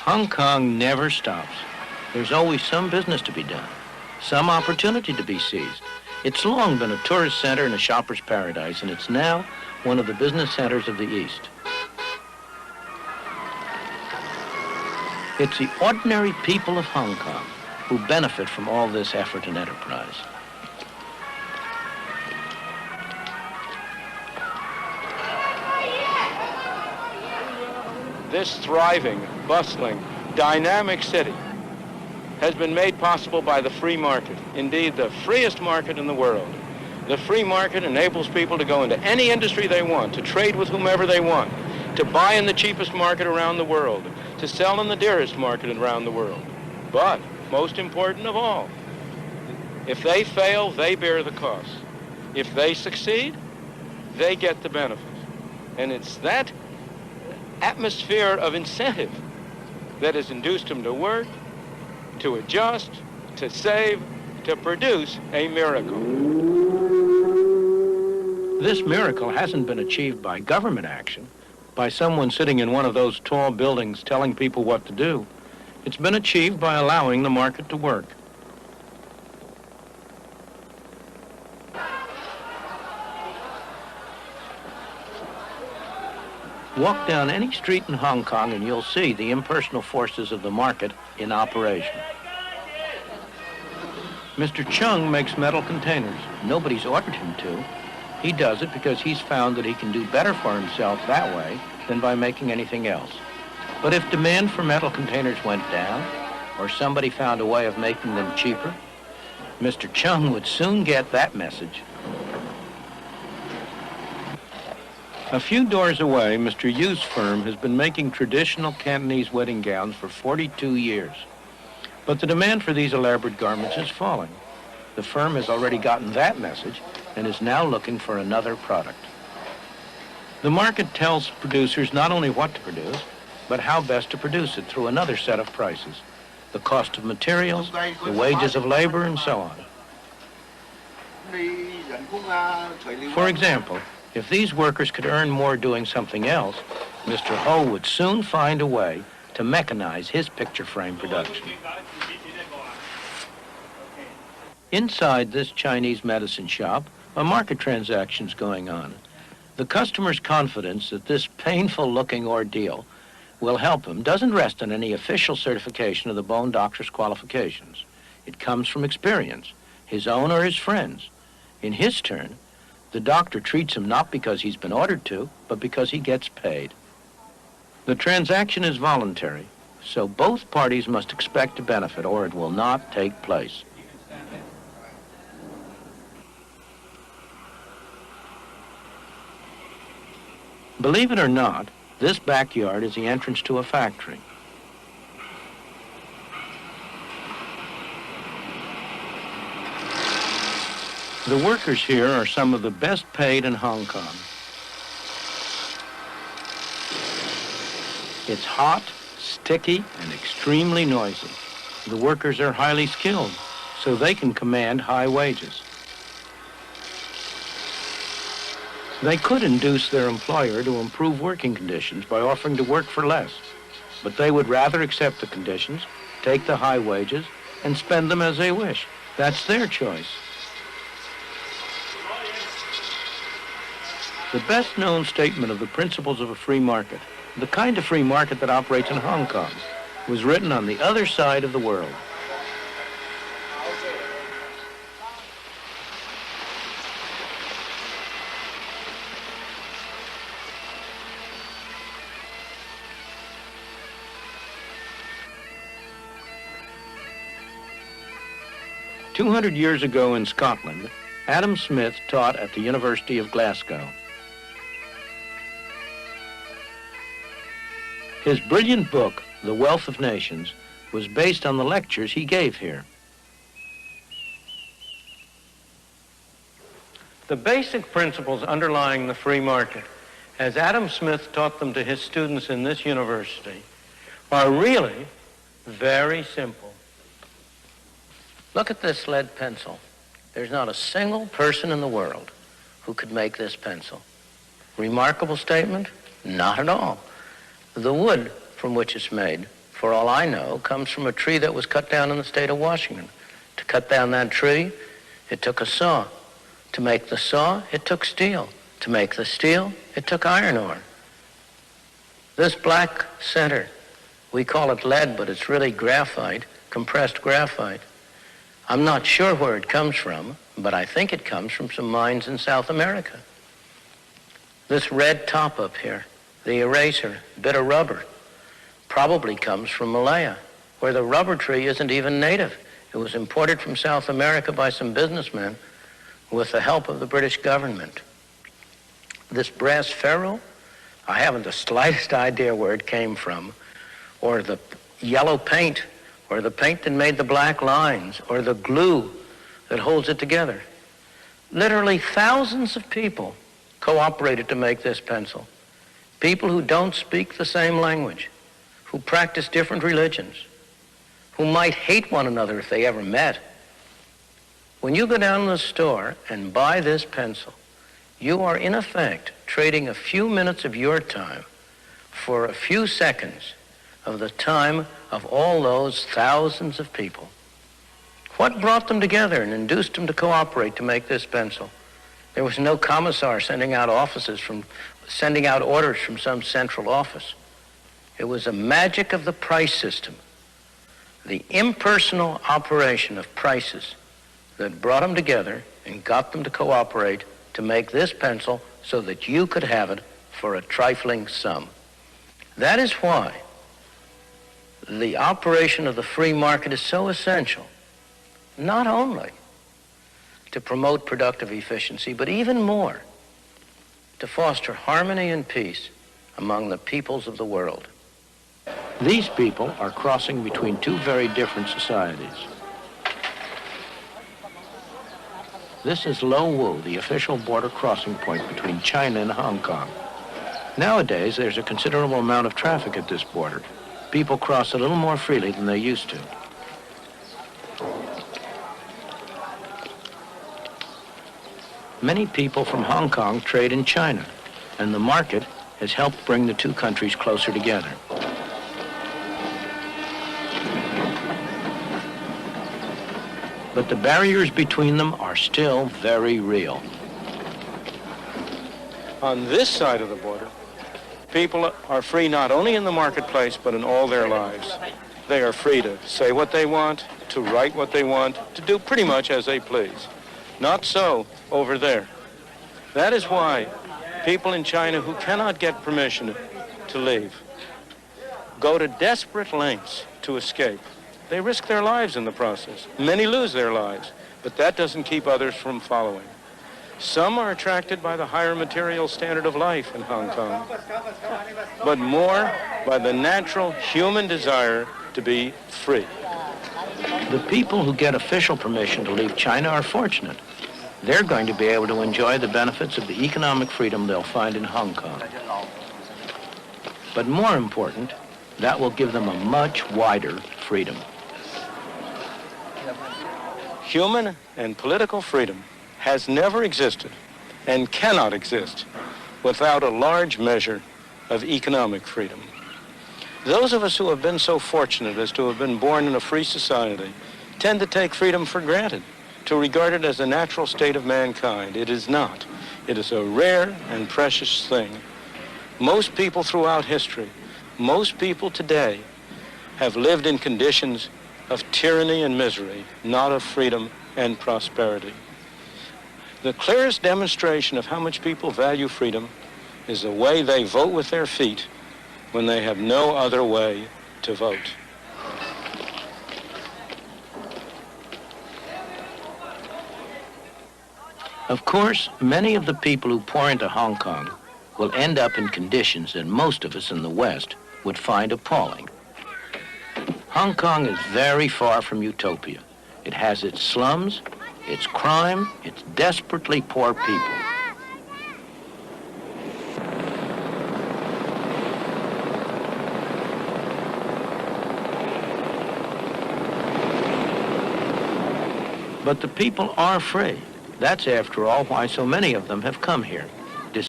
Hong Kong never stops. There's always some business to be done, some opportunity to be seized. It's long been a tourist center and a shopper's paradise, and it's now one of the business centers of the East. It's the ordinary people of Hong Kong who benefit from all this effort and enterprise. This thriving, bustling, dynamic city has been made possible by the free market. Indeed, the freest market in the world. The free market enables people to go into any industry they want, to trade with whomever they want, to buy in the cheapest market around the world, to sell in the dearest market around the world. But, most important of all, if they fail, they bear the cost. If they succeed, they get the benefit. And it's that atmosphere of incentive that has induced them to work, to adjust, to save, to produce a miracle. This miracle hasn't been achieved by government action, by someone sitting in one of those tall buildings telling people what to do. It's been achieved by allowing the market to work. Walk down any street in Hong Kong and you'll see the impersonal forces of the market in operation. Mr. Chung makes metal containers. Nobody's ordered him to. He does it because he's found that he can do better for himself that way than by making anything else. But if demand for metal containers went down, or somebody found a way of making them cheaper, Mr. Chung would soon get that message. A few doors away, Mr. Yu's firm has been making traditional Cantonese wedding gowns for 42 years. But the demand for these elaborate garments is falling. The firm has already gotten that message and is now looking for another product. The market tells producers not only what to produce, but how best to produce it through another set of prices, the cost of materials, the wages of labor, and so on. For example, if these workers could earn more doing something else, Mr. Ho would soon find a way to mechanize his picture frame production. Inside this Chinese medicine shop, a market transaction's going on. The customer's confidence that this painful-looking ordeal will help him doesn't rest on any official certification of the bone doctor's qualifications. It comes from experience, his own or his friends. In his turn, the doctor treats him not because he's been ordered to, but because he gets paid. The transaction is voluntary, so both parties must expect to benefit or it will not take place. Believe it or not, this backyard is the entrance to a factory. The workers here are some of the best paid in Hong Kong. It's hot, sticky, and extremely noisy. The workers are highly skilled, so they can command high wages. They could induce their employer to improve working conditions by offering to work for less, but they would rather accept the conditions, take the high wages, and spend them as they wish. That's their choice. The best-known statement of the principles of a free market, the kind of free market that operates in Hong Kong, was written on the other side of the world. "200 years ago in Scotland, Adam Smith taught at the University of Glasgow. His brilliant book, The Wealth of Nations, was based on the lectures he gave here. The basic principles underlying the free market, as Adam Smith taught them to his students in this university, are really very simple. Look at this lead pencil. There's not a single person in the world who could make this pencil. Remarkable statement? Not at all. The wood from which it's made for all I know, comes from a tree that was cut down in the state of Washington. To cut down that tree, it took a saw. To make the saw, it took steel. To make the steel, it took iron ore. This black center, we call it lead, but it's really graphite, compressed graphite. I'm not sure where it comes from, but I think it comes from some mines in South America. This red top up here, the eraser, bit of rubber, probably comes from Malaya, where the rubber tree isn't even native. It was imported from South America by some businessmen with the help of the British government. This brass ferrule, I haven't the slightest idea where it came from, or the yellow paint, or the paint that made the black lines, or the glue that holds it together. Literally thousands of people cooperated to make this pencil. People who don't speak the same language, who practice different religions, who might hate one another if they ever met. When you go down to the store and buy this pencil, you are in effect trading a few minutes of your time for a few seconds of the time of all those thousands of people. What brought them together and induced them to cooperate to make this pencil? There was no commissar sending out orders from some central office. It was a magic of the price system, the impersonal operation of prices that brought them together and got them to cooperate to make this pencil so that you could have it for a trifling sum. That is why the operation of the free market is so essential, not only to promote productive efficiency, but even more to foster harmony and peace among the peoples of the world. These people are crossing between two very different societies. This is Lo Wu, the official border crossing point between China and Hong Kong. Nowadays, there's a considerable amount of traffic at this border. People cross a little more freely than they used to. Many people from Hong Kong trade in China, and the market has helped bring the two countries closer together. But the barriers between them are still very real. On this side of the border, people are free not only in the marketplace, but in all their lives. They are free to say what they want, to write what they want, to do pretty much as they please. Not so over there. That is why people in China who cannot get permission to leave go to desperate lengths to escape. They risk their lives in the process. Many lose their lives, but that doesn't keep others from following. Some are attracted by the higher material standard of life in Hong Kong, but more by the natural human desire to be free. The people who get official permission to leave China are fortunate. They're going to be able to enjoy the benefits of the economic freedom they'll find in Hong Kong. But more important, that will give them a much wider freedom. Human and political freedom has never existed and cannot exist without a large measure of economic freedom. Those of us who have been so fortunate as to have been born in a free society tend to take freedom for granted, to regard it as a natural state of mankind. It is not. It is a rare and precious thing. Most people throughout history, most people today have lived in conditions of tyranny and misery, not of freedom and prosperity. The clearest demonstration of how much people value freedom is the way they vote with their feet when they have no other way to vote. Of course, many of the people who pour into Hong Kong will end up in conditions that most of us in the West would find appalling. Hong Kong is very far from utopia. It has its slums, its crime, its desperately poor people. But the people are free. That's, after all, why so many of them have come here.